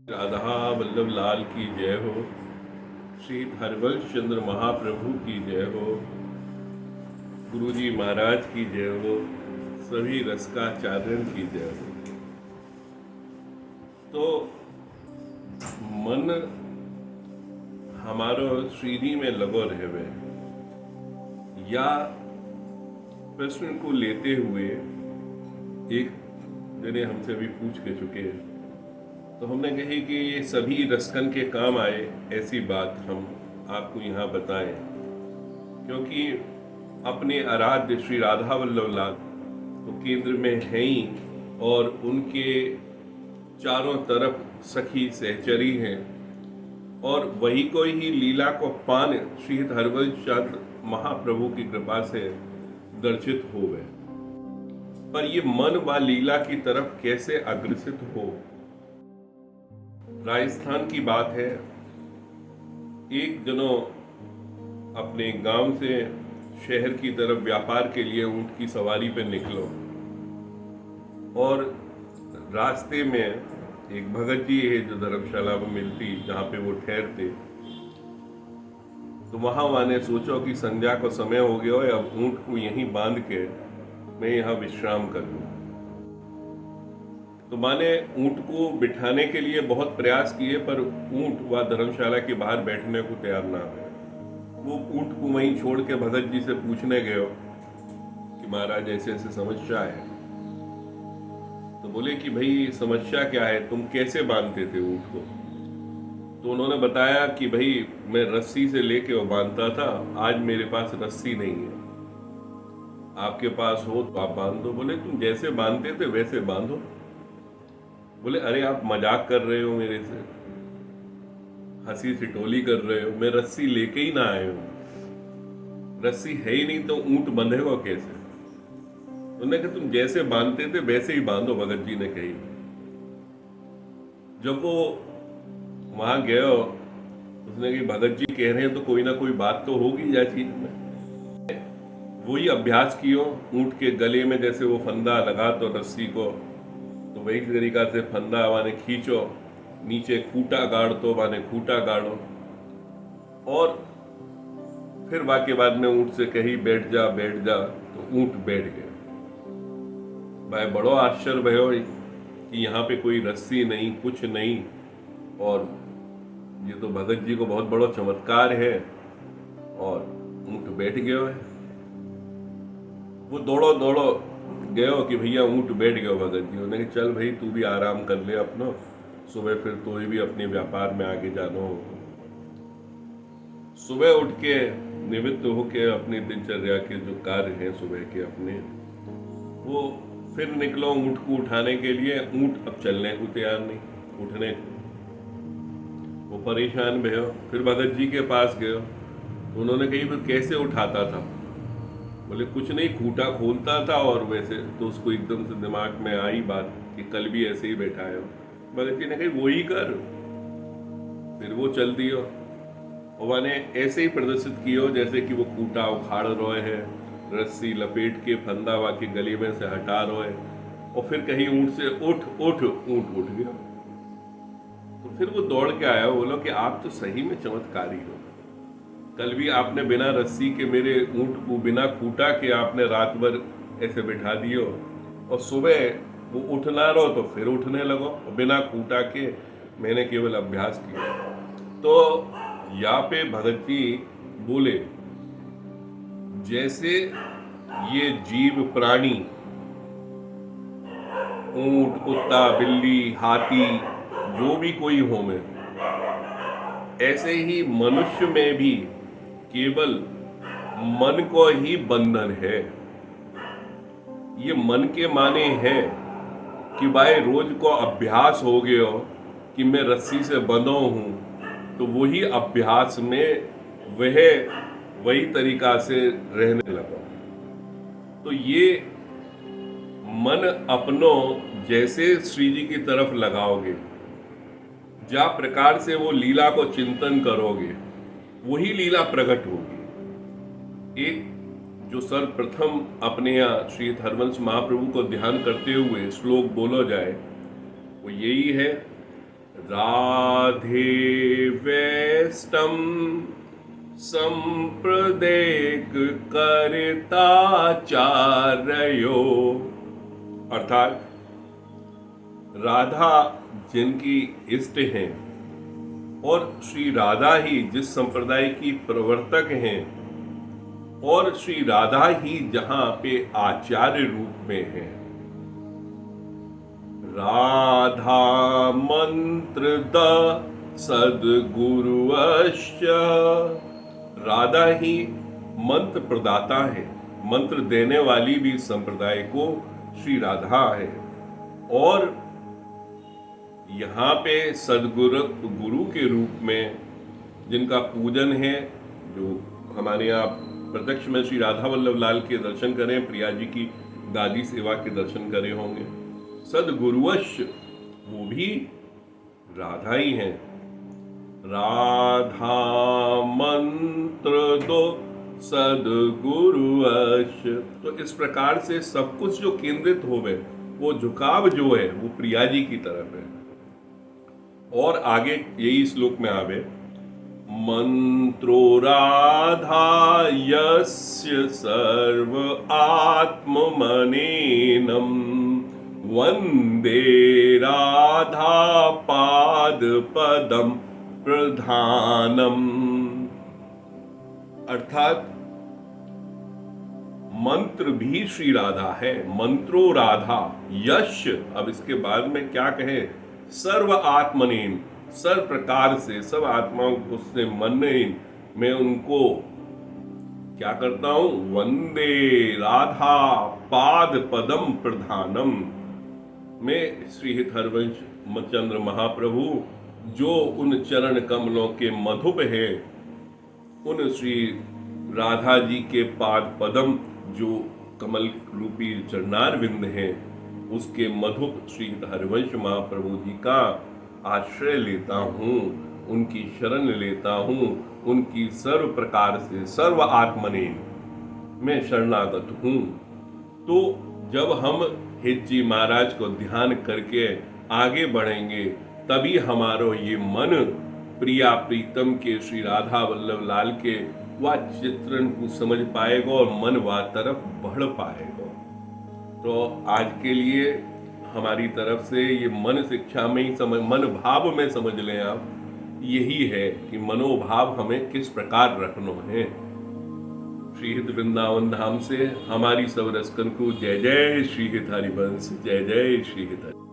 राधा वल्लभ लाल की जय हो। श्री हरवंश चंद्र महाप्रभु की जय हो। गुरुजी महाराज की जय हो। सभी रसकाचार्यों की जय हो। तो मन हमारो श्रीजी में लगो रहवे या प्रश्न को लेते हुए एक जने हमसे अभी पूछ के चुके हैं, तो हमने कही कि ये सभी रसकन के काम आए, ऐसी बात हम आपको यहाँ बताएं, क्योंकि अपने आराध्य श्री राधा वल्लभ लाल तो केंद्र में हैं ही, और उनके चारों तरफ सखी सहचरी हैं, और वही को ही लीला को पान श्री हरवंश चंद्र महाप्रभु की कृपा से दर्शित हो गए। पर ये मन व लीला की तरफ कैसे अग्रसित हो। राजस्थान की बात है, एक जनों अपने गांव से शहर की तरफ व्यापार के लिए ऊंट की सवारी पर निकलो, और रास्ते में एक भगत जी है जो धर्मशाला में मिलती जहाँ पे वो ठहरते, तो वहाँ वाने सोचो कि संध्या को समय हो गया है, अब ऊंट को यहीं बांध के मैं यहाँ विश्राम कर लूँ। तो माने ऊंट को बिठाने के लिए बहुत प्रयास किए, पर ऊंट वह धर्मशाला के बाहर बैठने को तैयार ना हुए। वो ऊंट को वहीं छोड़ के भगत जी से पूछने गए कि महाराज ऐसे ऐसे समस्या है। तो बोले कि भाई समस्या क्या है, तुम कैसे बांधते थे ऊंट को। तो उन्होंने बताया कि भाई मैं रस्सी से लेके वो बांधता था, आज मेरे पास रस्सी नहीं है, आपके पास हो तो आप बांध दो। बोले तुम जैसे बांधते थे वैसे बांधो। बोले अरे आप मजाक कर रहे हो मेरे से, हंसी ठिठोली कर रहे हो, मैं रस्सी लेके ही ना आए हूं, रस्सी है ही नहीं तो ऊंट बंधेगा कैसे। उन्होंने कहा तुम जैसे बांधते थे वैसे ही बांधो, भगत जी ने कही। जब वो वहां गया, उसने कहा भगत जी कह रहे हैं तो कोई ना कोई बात तो होगी या चीज में। वही अभ्यास कियो, ऊंट के गले में जैसे वो फंदा लगा तो रस्सी को, तो वही तरीका से फंदा माने खींचो, नीचे खूटा गाड़ तो माने खूटा गाड़ो, और फिर वाके बाद में ऊंट से कही बैठ जा बैठ जा, तो ऊंट बैठ गया। भाई बड़ो आश्चर्य भयो कि यहाँ पे कोई रस्सी नहीं, कुछ नहीं, और ये तो भगत जी को बहुत बड़ा चमत्कार है, और ऊंट बैठ गया है। वो दौड़ो दौड़ो गयो कि भैया ऊंट बैठ गयो। भगत जी उन्होंने कहा चल भाई तू भी आराम कर ले अपनो, सुबह फिर तो भी अपने व्यापार में आगे जानो। सुबह उठ के निवृत्त होके अपनी दिनचर्या के जो कार्य हैं सुबह के अपने, वो फिर निकलो ऊंट को उठाने के लिए। ऊंट अब चलने को तैयार नहीं, उठने को। वो परेशान भयो, फिर भगत जी के पास गयो, तो उन्होंने कही फिर कैसे उठाता था। बोले कुछ नहीं, खूटा खोलता था, और वैसे तो उसको एकदम से दिमाग में आई बात कि कल भी ऐसे ही बैठा है। भगत जी ने कही वो ही कर, फिर वो चल दियो, और मैंने ऐसे ही प्रदर्शित किया जैसे कि वो खूटा उखाड़ रहे है, रस्सी लपेट के फंदा वा के गले में से हटा रहे, और फिर कहीं ऊंट से उठ उठ, ऊंट उठ गया। तो फिर वो दौड़ के आया, बोलो कि आप तो सही में चमत्कारी हो, कल भी आपने बिना रस्सी के मेरे ऊंट को बिना खूटा के आपने रात भर ऐसे बिठा दियो, और सुबह वो उठना रहो तो फिर उठने लगो, और बिना खूटा के मैंने केवल अभ्यास किया। तो यहाँ पे भगत जी बोले जैसे ये जीव प्राणी, ऊंट, कुत्ता, बिल्ली, हाथी, जो भी कोई हो में, ऐसे ही मनुष्य में भी केवल मन को ही बंधन है। ये मन के माने है कि भाई रोज को अभ्यास हो गया कि मैं रस्सी से बंधो हूं, तो वही अभ्यास में वही तरीका से रहने लगा। तो ये मन अपनो जैसे श्री जी की तरफ लगाओगे, जा प्रकार से वो लीला को चिंतन करोगे, वही लीला प्रकट होगी। एक जो सर्वप्रथम अपने यहाँ श्री हरवंश महाप्रभु को ध्यान करते हुए श्लोक बोलो जाए, वो यही है, राधे वेष्टम संप्रदेक करताचार्यो, अर्थात राधा जिनकी इष्ट हैं और श्री राधा ही जिस संप्रदाय की प्रवर्तक हैं और श्री राधा ही जहां पे आचार्य रूप में है। राधा मंत्र द सद्गुरुश्च, राधा ही मंत्र प्रदाता है, मंत्र देने वाली भी संप्रदाय को श्री राधा है। और यहाँ पे सदगुरु गुरु के रूप में जिनका पूजन है, जो हमारे यहाँ प्रत्यक्ष में श्री राधा वल्लभ लाल के दर्शन करें, प्रिया जी की दादी सेवा के दर्शन करे होंगे। सदगुरुवश, वो भी राधा ही हैं। राधा मंत्र दो सदगुरुवश, तो इस प्रकार से सब कुछ जो केंद्रित होवे, वो झुकाव जो है वो प्रिया जी की तरफ है। और आगे यही श्लोक में आवे, मंत्रो राधा यस्य सर्व आत्ममनेनम वंदे राधा पाद पदम प्रधानम, अर्थात मंत्र भी श्री राधा है। मंत्रो राधा यश, अब इसके बाद में क्या कहे, सर्व आत्मनेन, सर्व प्रकार से सब आत्माओं को उससे मन में उनको क्या करता हूं, वंदे राधा पाद पदम प्रधानम, मैं श्री हरवंश चंद्र महाप्रभु जो उन चरण कमलों के मधुप है, उन श्री राधा जी के पाद पदम जो कमल रूपी चरणार विंद है, उसके मधुप श्री हरवंश महाप्रभु जी का आश्रय लेता हूँ, उनकी शरण लेता हूँ, उनकी सर्व प्रकार से सर्व आत्मने मैं शरणागत हूँ। तो जब हम हित जी महाराज को ध्यान करके आगे बढ़ेंगे, तभी हमारो ये मन प्रिया प्रीतम के श्री राधा वल्लभ लाल के वह चित्रण को समझ पाएगा और मन वह तरफ बढ़ पाएगा। तो आज के लिए हमारी तरफ से ये मन शिक्षा में ही समझ, मन भाव में समझ लें आप, यही है कि मनोभाव हमें किस प्रकार रखना है। श्री हित वृंदावन धाम से हमारी सब रसकन को जय जय श्री हित हरिवंश, जय जय श्री हित हरि।